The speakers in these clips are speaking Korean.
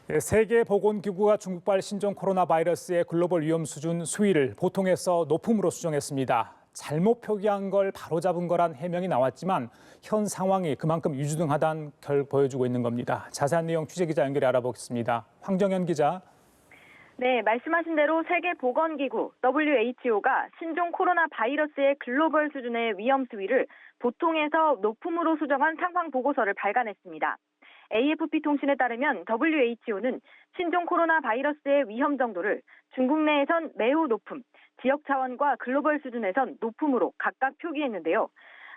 세계보건기구가 중국발 신종 코로나 바이러스의 글로벌 위험 수준 수위를 보통에서 높음으로 수정했습니다. 잘못 표기한 걸 바로잡은 거란 해명이 나왔지만 현 상황이 그만큼 위중하다는 걸 보여주고 있는 겁니다. 자세한 내용 취재기자 연결해 알아보겠습니다. 황정현 기자. 네, 말씀하신 대로 세계보건기구 WHO가 신종 코로나 바이러스의 글로벌 수준의 위험 수위를 보통에서 높음으로 수정한 상황 보고서를 발간했습니다. AFP 통신에 따르면 WHO는 신종 코로나 바이러스의 위험 정도를 중국 내에선 매우 높음, 지역 차원과 글로벌 수준에선 높음으로 각각 표기했는데요.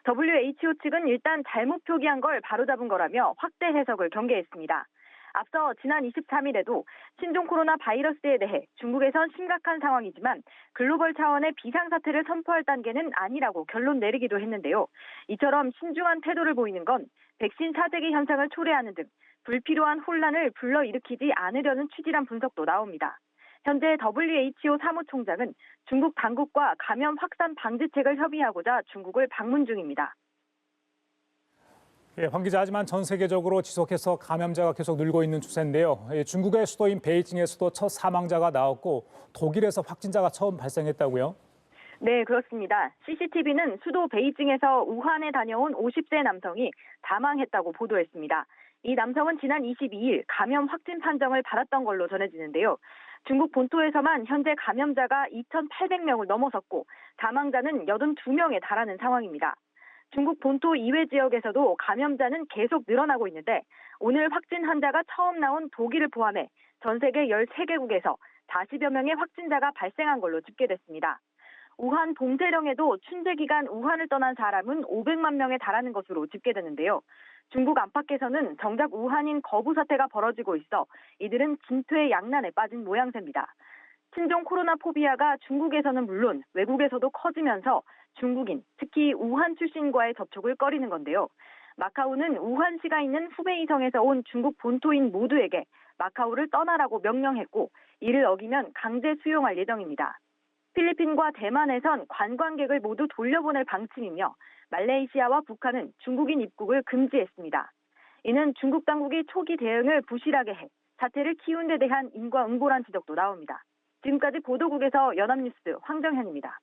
WHO 측은 일단 잘못 표기한 걸 바로잡은 거라며 확대 해석을 경계했습니다. 앞서 지난 23일에도 신종 코로나 바이러스에 대해 중국에선 심각한 상황이지만 글로벌 차원의 비상사태를 선포할 단계는 아니라고 결론 내리기도 했는데요. 이처럼 신중한 태도를 보이는 건 백신 차재기 현상을 초래하는 등 불필요한 혼란을 불러일으키지 않으려는 취지란 분석도 나옵니다. 현재 WHO 사무총장은 중국 당국과 감염 확산 방지책을 협의하고자 중국을 방문 중입니다. 황 기자, 하지만 전 세계적으로 지속해서 감염자가 계속 늘고 있는 추세인데요. 중국의 수도인 베이징에서도 첫 사망자가 나왔고 독일에서 확진자가 처음 발생했다고요? 네, 그렇습니다. CCTV는 수도 베이징에서 우한에 다녀온 50세 남성이 사망했다고 보도했습니다. 이 남성은 지난 22일 감염 확진 판정을 받았던 걸로 전해지는데요. 중국 본토에서만 현재 감염자가 2,800명을 넘어섰고 사망자는 82명에 달하는 상황입니다. 중국 본토 이외 지역에서도 감염자는 계속 늘어나고 있는데 오늘 확진 환자가 처음 나온 독일을 포함해 전 세계 13개국에서 40여 명의 확진자가 발생한 걸로 집계됐습니다. 우한 봉쇄령에도 춘제 기간 우한을 떠난 사람은 500만 명에 달하는 것으로 집계되는데요. 중국 안팎에서는 정작 우한인 거부 사태가 벌어지고 있어 이들은 진퇴 양난에 빠진 모양새입니다. 신종 코로나 포비아가 중국에서는 물론 외국에서도 커지면서 중국인, 특히 우한 출신과의 접촉을 꺼리는 건데요. 마카오는 우한시가 있는 후베이성에서 온 중국 본토인 모두에게 마카오를 떠나라고 명령했고 이를 어기면 강제 수용할 예정입니다. 필리핀과 대만에선 관광객을 모두 돌려보낼 방침이며 말레이시아와 북한은 중국인 입국을 금지했습니다. 이는 중국 당국이 초기 대응을 부실하게 해 사태를 키운 데 대한 인과응보란 지적도 나옵니다. 지금까지 보도국에서 연합뉴스 황정현입니다.